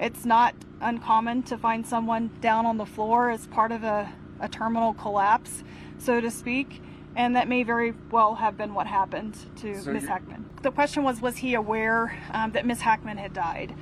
It's not uncommon to find someone down on the floor as part of a terminal collapse, so to speak, and that may very well have been what happened to Ms. Hackman. The question was he aware that Ms. Hackman had died?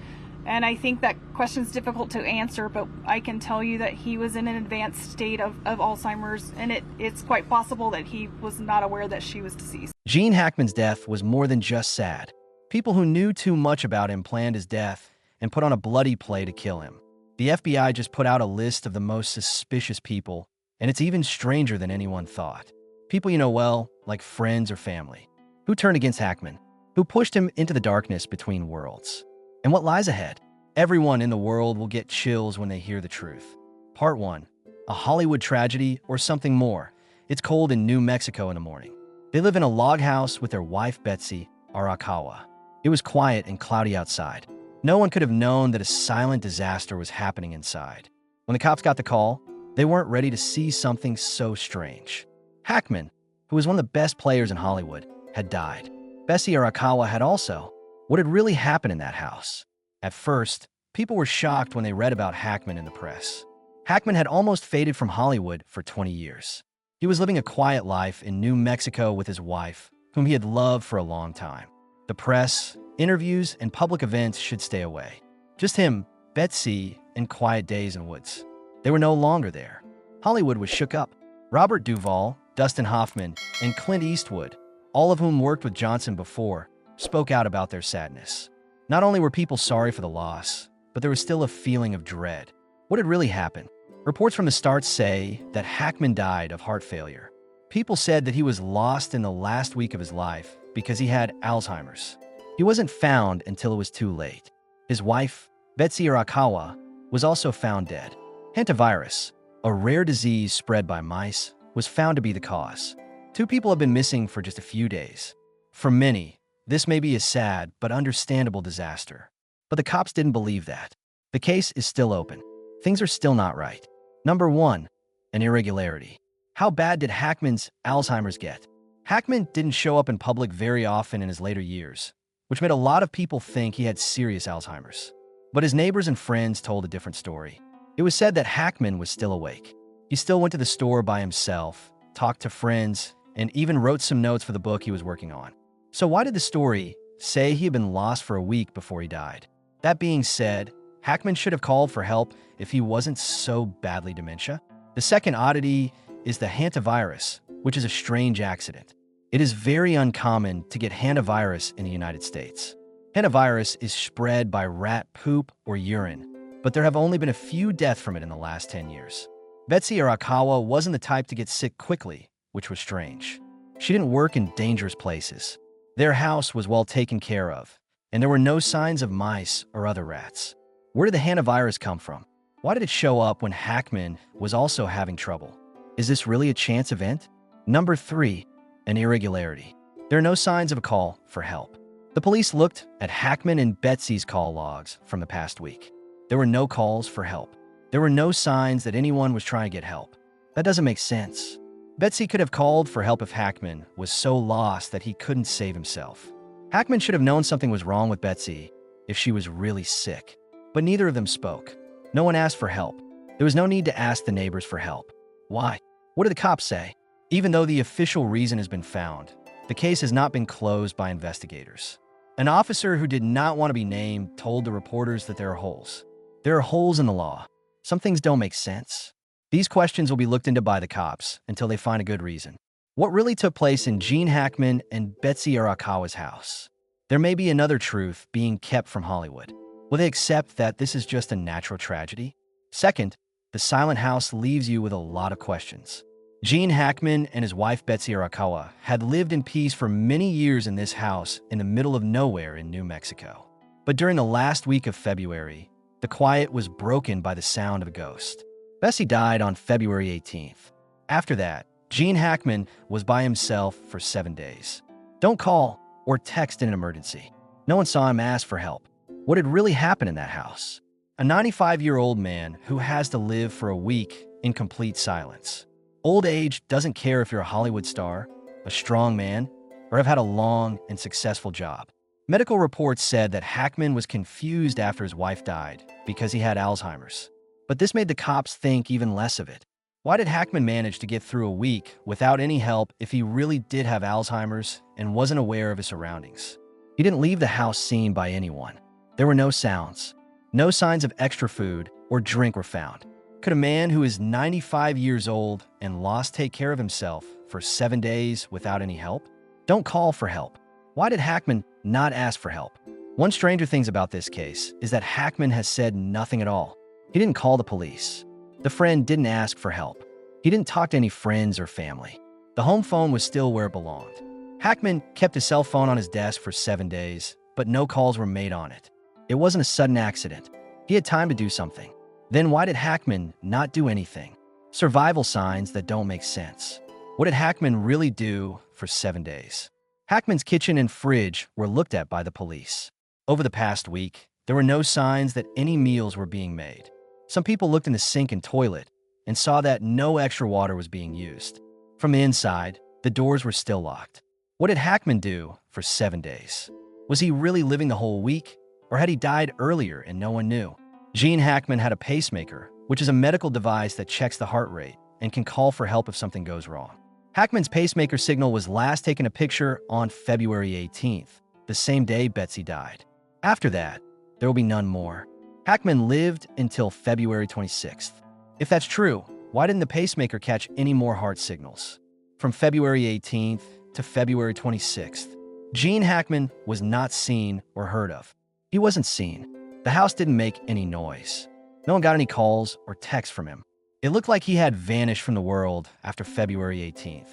And I think that question's difficult to answer, but I can tell you that he was in an advanced state of Alzheimer's, and it's quite possible that he was not aware that she was deceased. Gene Hackman's death was more than just sad. People who knew too much about him planned his death and put on a bloody play to kill him. The FBI just put out a list of the most suspicious people, and it's even stranger than anyone thought. People you know well, like friends or family. Who turned against Hackman? Who pushed him into the darkness between worlds? And what lies ahead? Everyone in the world will get chills when they hear the truth. Part 1. A Hollywood tragedy or something more. It's cold in New Mexico in the morning. They live in a log house with their wife Betsy Arakawa. It was quiet and cloudy outside. No one could have known that a silent disaster was happening inside. When the cops got the call, they weren't ready to see something so strange. Hackman, who was one of the best players in Hollywood, had died. Betsy Arakawa had also. What had really happened in that house? At first, people were shocked when they read about Hackman in the press. Hackman had almost faded from Hollywood for 20 years. He was living a quiet life in New Mexico with his wife, whom he had loved for a long time. The press, interviews, and public events should stay away. Just him, Betsy, and quiet days in woods. They were no longer there. Hollywood was shook up. Robert Duvall, Dustin Hoffman, and Clint Eastwood, all of whom worked with Johnson before, spoke out about their sadness. Not only were people sorry for the loss, but there was still a feeling of dread. What had really happened? Reports from the start say that Hackman died of heart failure. People said that he was lost in the last week of his life because he had Alzheimer's. He wasn't found until it was too late. His wife, Betsy Arakawa, was also found dead. Hantavirus, a rare disease spread by mice, was found to be the cause. 2 people have been missing for just a few days. For many, this may be a sad but understandable disaster. But the cops didn't believe that. The case is still open. Things are still not right. Number 1. An irregularity. How bad did Hackman's Alzheimer's get? Hackman didn't show up in public very often in his later years, which made a lot of people think he had serious Alzheimer's. But his neighbors and friends told a different story. It was said that Hackman was still awake. He still went to the store by himself, talked to friends, and even wrote some notes for the book he was working on. So why did the story say he had been lost for a week before he died? That being said, Hackman should have called for help if he wasn't so badly dementia. The second oddity is the hantavirus, which is a strange accident. It is very uncommon to get hantavirus in the United States. Hantavirus is spread by rat poop or urine, but there have only been a few deaths from it in the last 10 years. Betsy Arakawa wasn't the type to get sick quickly, which was strange. She didn't work in dangerous places. Their house was well taken care of, and there were no signs of mice or other rats. Where did the hantavirus come from? Why did it show up when Hackman was also having trouble? Is this really a chance event? Number 3. An irregularity. There are no signs of a call for help. The police looked at Hackman and Betsy's call logs from the past week. There were no calls for help. There were no signs that anyone was trying to get help. That doesn't make sense. Betsy could have called for help if Hackman was so lost that he couldn't save himself. Hackman should have known something was wrong with Betsy if she was really sick. But neither of them spoke. No one asked for help. There was no need to ask the neighbors for help. Why? What did the cops say? Even though the official reason has been found, the case has not been closed by investigators. An officer who did not want to be named told the reporters that there are holes. There are holes in the law. Some things don't make sense. These questions will be looked into by the cops until they find a good reason. What really took place in Gene Hackman and Betsy Arakawa's house? There may be another truth being kept from Hollywood. Will they accept that this is just a natural tragedy? Second, the silent house leaves you with a lot of questions. Gene Hackman and his wife Betsy Arakawa had lived in peace for many years in this house in the middle of nowhere in New Mexico. But during the last week of February, the quiet was broken by the sound of a ghost. Betsy died on February 18th. After that, Gene Hackman was by himself for 7 days. Don't call or text in an emergency. No one saw him ask for help. What had really happened in that house? A 95-year-old man who has to live for a week in complete silence. Old age doesn't care if you're a Hollywood star, a strong man, or have had a long and successful job. Medical reports said that Hackman was confused after his wife died because he had Alzheimer's. But this made the cops think even less of it. Why did Hackman manage to get through a week without any help if he really did have Alzheimer's and wasn't aware of his surroundings? He didn't leave the house seen by anyone. There were no sounds. No signs of extra food or drink were found. Could a man who is 95 years old and lost take care of himself for 7 days without any help? Don't call for help. Why did Hackman not ask for help? One stranger things about this case is that Hackman has said nothing at all. He didn't call the police. The friend didn't ask for help. He didn't talk to any friends or family. The home phone was still where it belonged. Hackman kept his cell phone on his desk for 7 days, but no calls were made on it. It wasn't a sudden accident. He had time to do something. Then why did Hackman not do anything? Survival signs that don't make sense. What did Hackman really do for 7 days? Hackman's kitchen and fridge were looked at by the police. Over the past week, there were no signs that any meals were being made. Some people looked in the sink and toilet and saw that no extra water was being used. From the inside, the doors were still locked. What did Hackman do for 7 days? Was he really living the whole week, or had he died earlier and no one knew? Gene Hackman had a pacemaker, which is a medical device that checks the heart rate and can call for help if something goes wrong. Hackman's pacemaker signal was last taken a picture on February 18th, the same day Betsy died. After that, there will be none more. Hackman lived until February 26th. If that's true, why didn't the pacemaker catch any more heart signals? From February 18th to February 26th, Gene Hackman was not seen or heard of. He wasn't seen. The house didn't make any noise. No one got any calls or texts from him. It looked like he had vanished from the world after February 18th.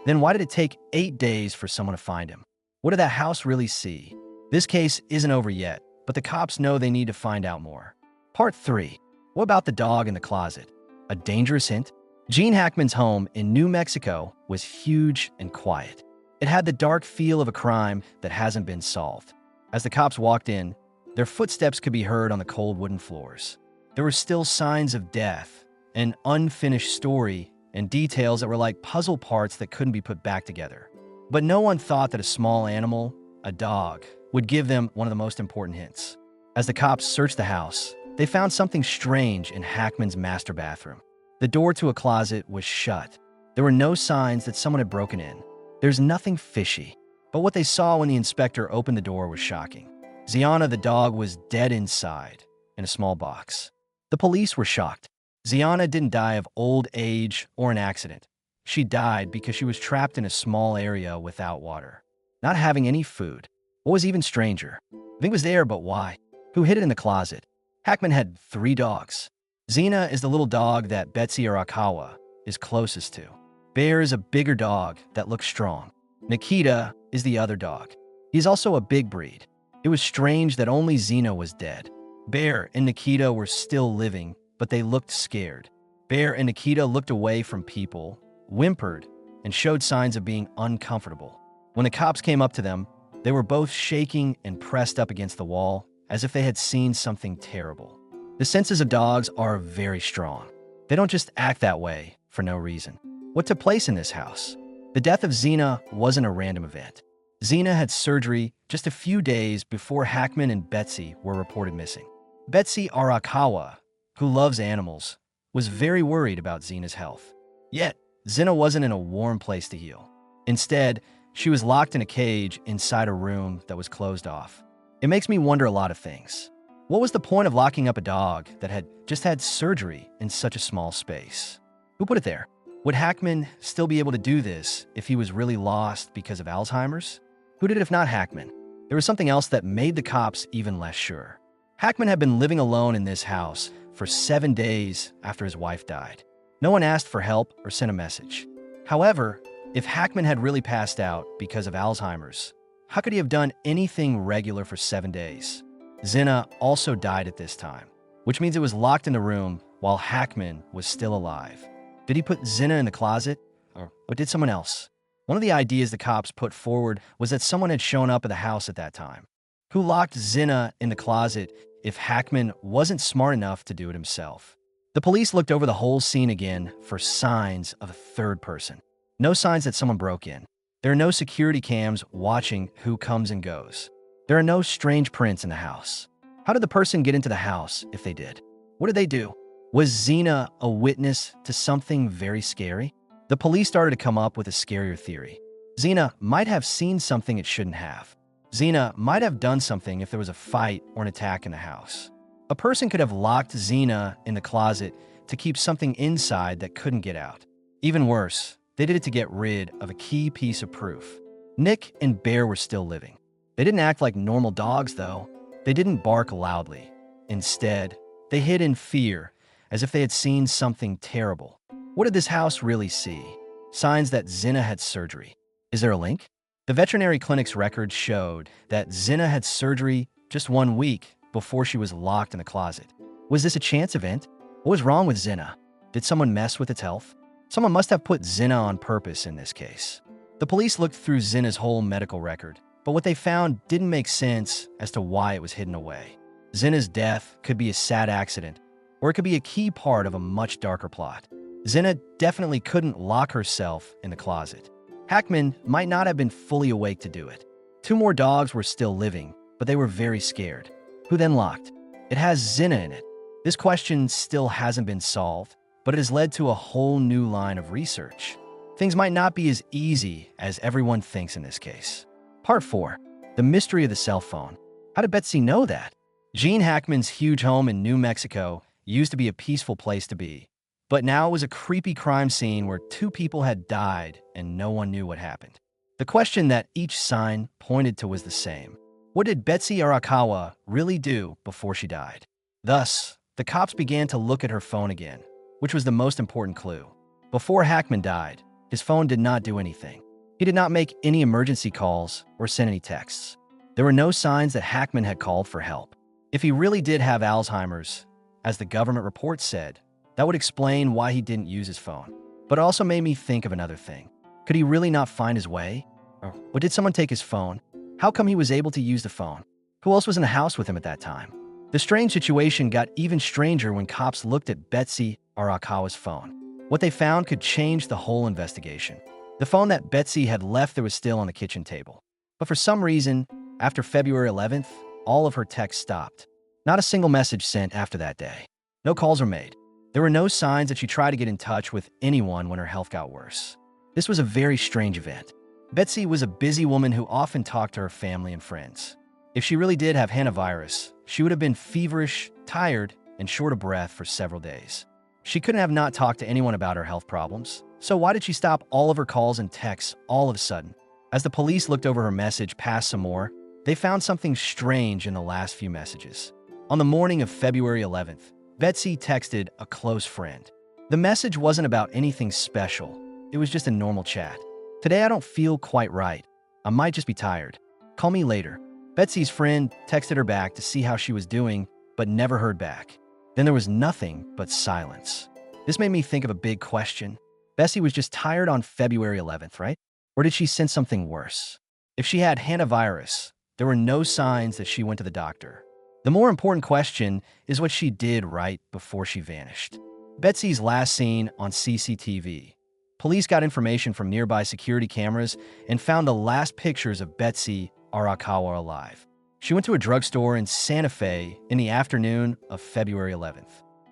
Then why did it take 8 days for someone to find him? What did that house really see? This case isn't over yet, but the cops know they need to find out more. Part 3. What about the dog in the closet? A dangerous hint? Gene Hackman's home in New Mexico was huge and quiet. It had the dark feel of a crime that hasn't been solved. As the cops walked in, their footsteps could be heard on the cold wooden floors. There were still signs of death, an unfinished story, and details that were like puzzle parts that couldn't be put back together. But no one thought that a small animal, a dog, would give them one of the most important hints. As the cops searched the house, they found something strange in Hackman's master bathroom. The door to a closet was shut. There were no signs that someone had broken in. There's nothing fishy. But what they saw when the inspector opened the door was shocking. Ziana the dog was dead inside, in a small box. The police were shocked. Ziana didn't die of old age or an accident. She died because she was trapped in a small area without water, not having any food. What was even stranger? I think it was there, but why? Who hid it in the closet? Hackman had 3 dogs. Xena is the little dog that Betsy Arakawa is closest to. Bear is a bigger dog that looks strong. Nikita is the other dog. He's also a big breed. It was strange that only Xena was dead. Bear and Nikita were still living, but they looked scared. Bear and Nikita looked away from people, whimpered, and showed signs of being uncomfortable. When the cops came up to them, they were both shaking and pressed up against the wall, as if they had seen something terrible. The senses of dogs are very strong. They don't just act that way for no reason. What took place in this house? The death of Xena wasn't a random event. Xena had surgery just a few days before Hackman and Betsy were reported missing. Betsy Arakawa, who loves animals, was very worried about Xena's health. Yet, Xena wasn't in a warm place to heal. Instead, she was locked in a cage inside a room that was closed off. It makes me wonder a lot of things. What was the point of locking up a dog that had just had surgery in such a small space? Who put it there? Would Hackman still be able to do this if he was really lost because of Alzheimer's? Who did it if not Hackman? There was something else that made the cops even less sure. Hackman had been living alone in this house for 7 days after his wife died. No one asked for help or sent a message. However, if Hackman had really passed out because of Alzheimer's, how could he have done anything regular for 7 days? Xena also died at this time, which means it was locked in the room while Hackman was still alive. Did he put Xena in the closet, or did someone else? One of the ideas the cops put forward was that someone had shown up at the house at that time. Who locked Xena in the closet if Hackman wasn't smart enough to do it himself? The police looked over the whole scene again for signs of a third person. No signs that someone broke in. There are no security cams watching who comes and goes. There are no strange prints in the house. How did the person get into the house if they did? What did they do? Was Xena a witness to something very scary? The police started to come up with a scarier theory. Xena might have seen something it shouldn't have. Xena might have done something if there was a fight or an attack in the house. A person could have locked Xena in the closet to keep something inside that couldn't get out. Even worse, they did it to get rid of a key piece of proof. Nick and Bear were still living. They didn't act like normal dogs, though. They didn't bark loudly. Instead, they hid in fear, as if they had seen something terrible. What did this house really see? Signs that Xena had surgery. Is there a link? The veterinary clinic's records showed that Xena had surgery just 1 week before she was locked in the closet. Was this a chance event? What was wrong with Xena? Did someone mess with its health? Someone must have put Xena on purpose in this case. The police looked through Xena's whole medical record, but what they found didn't make sense as to why it was hidden away. Xena's death could be a sad accident, or it could be a key part of a much darker plot. Xena definitely couldn't lock herself in the closet. Hackman might not have been fully awake to do it. 2 more dogs were still living, but they were very scared. Who then locked? It has Xena in it. This question still hasn't been solved, but it has led to a whole new line of research. Things might not be as easy as everyone thinks in this case. Part 4. The mystery of the cell phone. How did Betsy know that? Gene Hackman's huge home in New Mexico used to be a peaceful place to be, but now it was a creepy crime scene where 2 people had died and no one knew what happened. The question that each sign pointed to was the same. What did Betsy Arakawa really do before she died? Thus, the cops began to look at her phone again, which was the most important clue. Before Hackman died, his phone did not do anything. He did not make any emergency calls or send any texts. There were no signs that Hackman had called for help. If he really did have Alzheimer's, as the government report said, that would explain why he didn't use his phone. But it also made me think of another thing. Could he really not find his way? Or did someone take his phone? How come he was able to use the phone? Who else was in the house with him at that time? The strange situation got even stranger when cops looked at Betsy Arakawa's phone. What they found could change the whole investigation. The phone that Betsy had left there was still on the kitchen table. But for some reason, after February 11th, all of her texts stopped. Not a single message sent after that day. No calls were made. There were no signs that she tried to get in touch with anyone when her health got worse. This was a very strange event. Betsy was a busy woman who often talked to her family and friends. If she really did have hantavirus, she would have been feverish, tired, and short of breath for several days. She couldn't have not talked to anyone about her health problems, so why did she stop all of her calls and texts all of a sudden? As the police looked over her message past some more, they found something strange in the last few messages. On the morning of February 11th, Betsy texted a close friend. The message wasn't about anything special. It was just a normal chat. Today I don't feel quite right. I might just be tired. Call me later. Betsy's friend texted her back to see how she was doing, but never heard back. Then there was nothing but silence. This made me think of a big question. Betsy was just tired on February 11th, right? Or did she sense something worse? If she had hantavirus, there were no signs that she went to the doctor. The more important question is what she did right before she vanished. Betsy's last seen on CCTV. Police got information from nearby security cameras and found the last pictures of Betsy Arakawa alive. She went to a drugstore in Santa Fe in the afternoon of February 11th.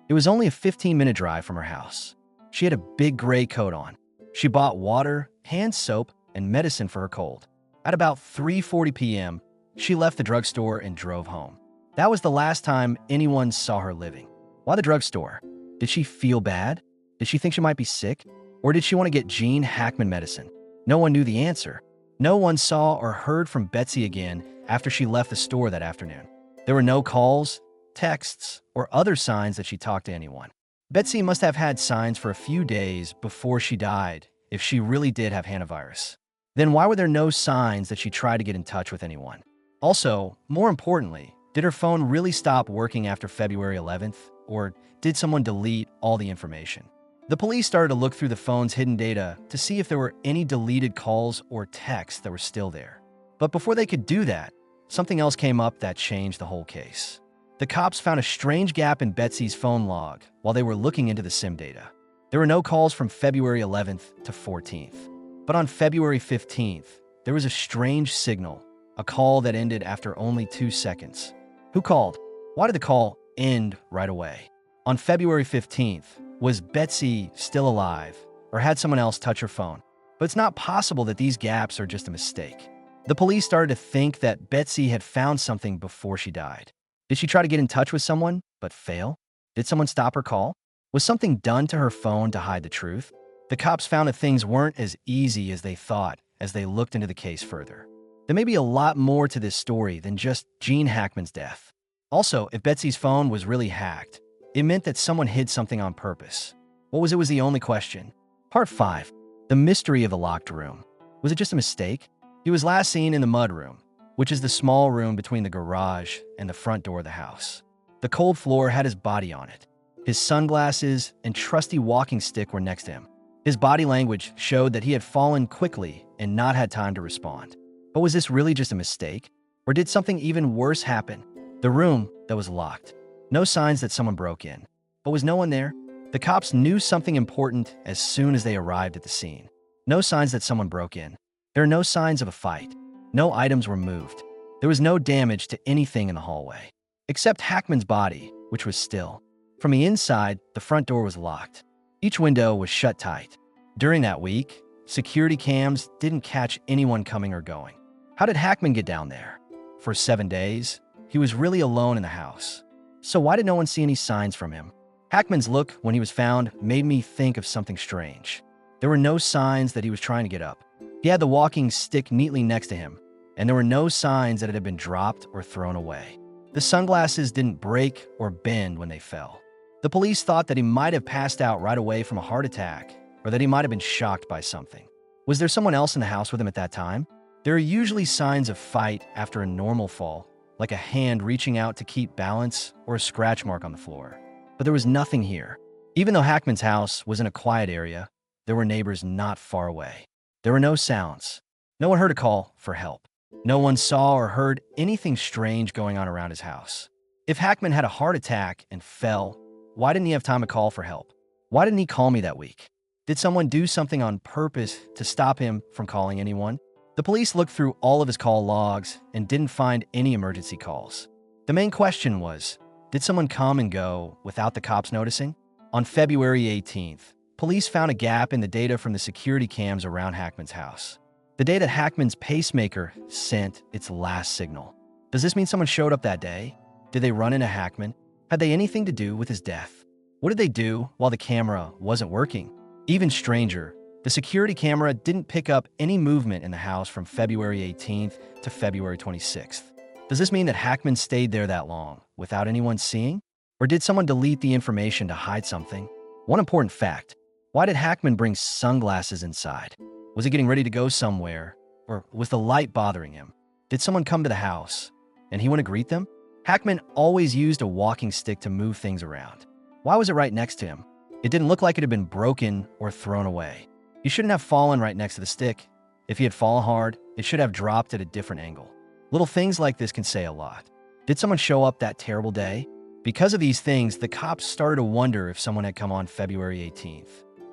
It was only a 15-minute drive from her house. She had a big gray coat on. She bought water, hand soap, and medicine for her cold. At about 3:40 p.m., she left the drugstore and drove home. That was the last time anyone saw her living. Why the drugstore? Did she feel bad? Did she think she might be sick? Or did she want to get Gene Hackman medicine? No one knew the answer. No one saw or heard from Betsy again after she left the store that afternoon. There were no calls, texts, or other signs that she talked to anyone. Betsy must have had signs for a few days before she died if she really did have hantavirus. Then why were there no signs that she tried to get in touch with anyone? Also, more importantly, did her phone really stop working after February 11th, or did someone delete all the information? The police started to look through the phone's hidden data to see if there were any deleted calls or texts that were still there. But before they could do that, something else came up that changed the whole case. The cops found a strange gap in Betsy's phone log while they were looking into the SIM data. There were no calls from February 11th to 14th. But on February 15th, there was a strange signal, a call that ended after only 2 seconds. Who called? Why did the call end right away? On February 15th, was Betsy still alive, or had someone else touch her phone? But it's not possible that these gaps are just a mistake. The police started to think that Betsy had found something before she died. Did she try to get in touch with someone, but fail? Did someone stop her call? Was something done to her phone to hide the truth? The cops found that things weren't as easy as they thought as they looked into the case further. There may be a lot more to this story than just Gene Hackman's death. Also, if Betsy's phone was really hacked, it meant that someone hid something on purpose. What was the only question. Part 5. The mystery of the locked room. Was it just a mistake? He was last seen in the mudroom, which is the small room between the garage and the front door of the house. The cold floor had his body on it. His sunglasses and trusty walking stick were next to him. His body language showed that he had fallen quickly and not had time to respond. But was this really just a mistake? Or did something even worse happen? The room that was locked. No signs that someone broke in. But was no one there? The cops knew something important as soon as they arrived at the scene. No signs that someone broke in. There are no signs of a fight. No items were moved. There was no damage to anything in the hallway, except Hackman's body, which was still. From the inside, the front door was locked. Each window was shut tight. During that week, security cams didn't catch anyone coming or going. How did Hackman get down there? For 7 days, he was really alone in the house. So why did no one see any signs from him? Hackman's look when he was found made me think of something strange. There were no signs that he was trying to get up. He had the walking stick neatly next to him, and there were no signs that it had been dropped or thrown away. The sunglasses didn't break or bend when they fell. The police thought that he might have passed out right away from a heart attack, or that he might have been shocked by something. Was there someone else in the house with him at that time? There are usually signs of fight after a normal fall, like a hand reaching out to keep balance or a scratch mark on the floor. But there was nothing here. Even though Hackman's house was in a quiet area, there were neighbors not far away. There were no sounds. No one heard a call for help. No one saw or heard anything strange going on around his house. If Hackman had a heart attack and fell, why didn't he have time to call for help? Why didn't he call me that week? Did someone do something on purpose to stop him from calling anyone? The police looked through all of his call logs and didn't find any emergency calls. The main question was, did someone come and go without the cops noticing? On February 18th, police found a gap in the data from the security cams around Hackman's house. The day that Hackman's pacemaker sent its last signal. Does this mean someone showed up that day? Did they run into Hackman? Had they anything to do with his death? What did they do while the camera wasn't working? Even stranger, the security camera didn't pick up any movement in the house from February 18th to February 26th. Does this mean that Hackman stayed there that long without anyone seeing? Or did someone delete the information to hide something? One important fact, why did Hackman bring sunglasses inside? Was he getting ready to go somewhere? Or was the light bothering him? Did someone come to the house and he went to greet them? Hackman always used a walking stick to move things around. Why was it right next to him? It didn't look like it had been broken or thrown away. He shouldn't have fallen right next to the stick. If he had fallen hard, it should have dropped at a different angle. Little things like this can say a lot. Did someone show up that terrible day? Because of these things, the cops started to wonder if someone had come on February 18th.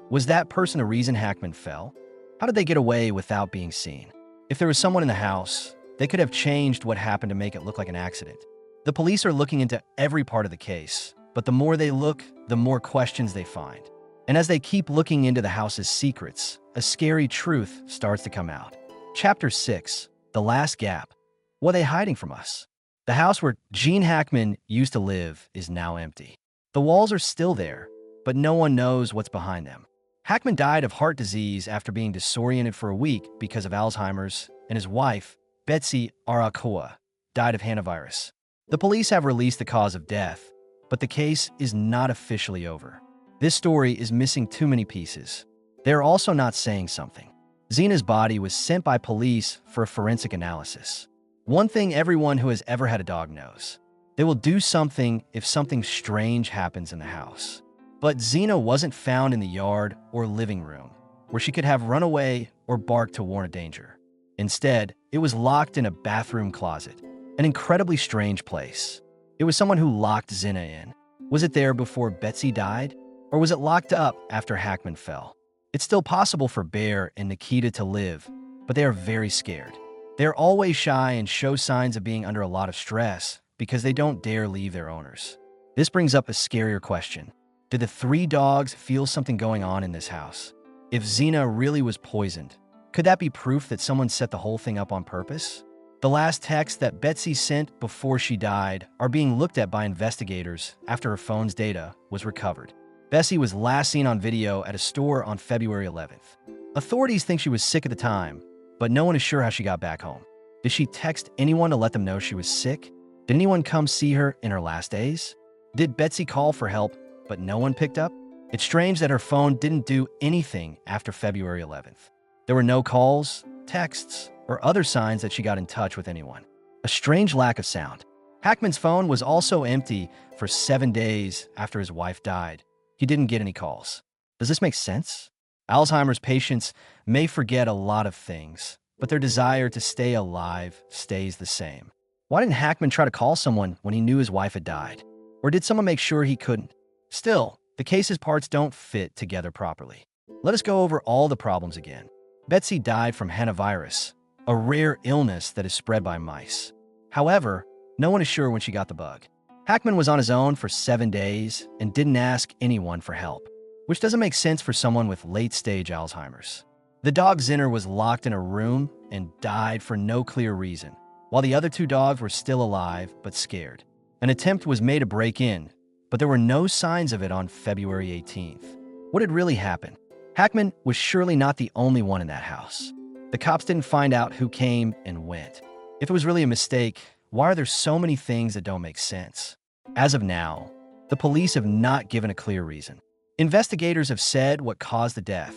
Was that person a reason Hackman fell? How did they get away without being seen? If there was someone in the house, they could have changed what happened to make it look like an accident. The police are looking into every part of the case, but the more they look, the more questions they find. And as they keep looking into the house's secrets, a scary truth starts to come out. Chapter 6, The Last Gap. What are they hiding from us? The house where Gene Hackman used to live is now empty. The walls are still there, but no one knows what's behind them. Hackman died of heart disease after being disoriented for a week because of Alzheimer's, and his wife, Betsy Arakoa, died of hantavirus. The police have released the cause of death, but the case is not officially over. This story is missing too many pieces. They're also not saying something. Zena's body was sent by police for a forensic analysis. One thing everyone who has ever had a dog knows. They will do something if something strange happens in the house. But Zena wasn't found in the yard or living room, where she could have run away or barked to warn of danger. Instead, it was locked in a bathroom closet, an incredibly strange place. It was someone who locked Zena in. Was it there before Betsy died? Or was it locked up after Hackman fell? It's still possible for Bear and Nikita to live, but they are very scared. They are always shy and show signs of being under a lot of stress because they don't dare leave their owners. This brings up a scarier question. Did the 3 dogs feel something going on in this house? If Xena really was poisoned, could that be proof that someone set the whole thing up on purpose? The last texts that Betsy sent before she died are being looked at by investigators after her phone's data was recovered. Bessie was last seen on video at a store on February 11th. Authorities think she was sick at the time, but no one is sure how she got back home. Did she text anyone to let them know she was sick? Did anyone come see her in her last days? Did Betsy call for help, but no one picked up? It's strange that her phone didn't do anything after February 11th. There were no calls, texts, or other signs that she got in touch with anyone. A strange lack of sound. Hackman's phone was also empty for 7 days after his wife died. He didn't get any calls. Does this make sense? Alzheimer's patients may forget a lot of things, but their desire to stay alive stays the same. Why didn't Hackman try to call someone when he knew his wife had died? Or did someone make sure he couldn't? Still, the case's parts don't fit together properly. Let us go over all the problems again. Betsy died from hantavirus, a rare illness that is spread by mice. However, no one is sure when she got the bug. Hackman was on his own for 7 days and didn't ask anyone for help, which doesn't make sense for someone with late-stage Alzheimer's. The dog Zinner was locked in a room and died for no clear reason, while the other 2 dogs were still alive but scared. An attempt was made to break in, but there were no signs of it on February 18th. What had really happened? Hackman was surely not the only one in that house. The cops didn't find out who came and went. If it was really a mistake, why are there so many things that don't make sense? As of now, the police have not given a clear reason. Investigators have said what caused the death,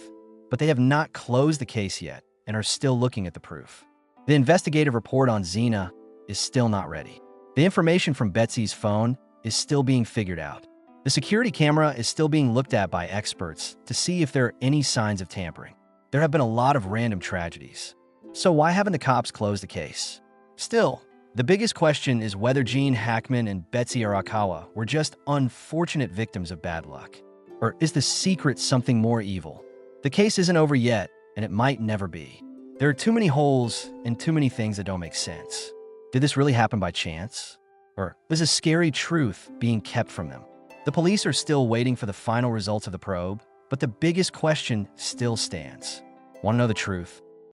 but they have not closed the case yet and are still looking at the proof. The investigative report on Xena is still not ready. The information from Betsy's phone is still being figured out. The security camera is still being looked at by experts to see if there are any signs of tampering. There have been a lot of random tragedies. So why haven't the cops closed the case? Still, the biggest question is whether Gene Hackman and Betsy Arakawa were just unfortunate victims of bad luck. Or is the secret something more evil? The case isn't over yet, and it might never be. There are too many holes and too many things that don't make sense. Did this really happen by chance? Or is a scary truth being kept from them? The police are still waiting for the final results of the probe, but the biggest question still stands. Want to know the truth?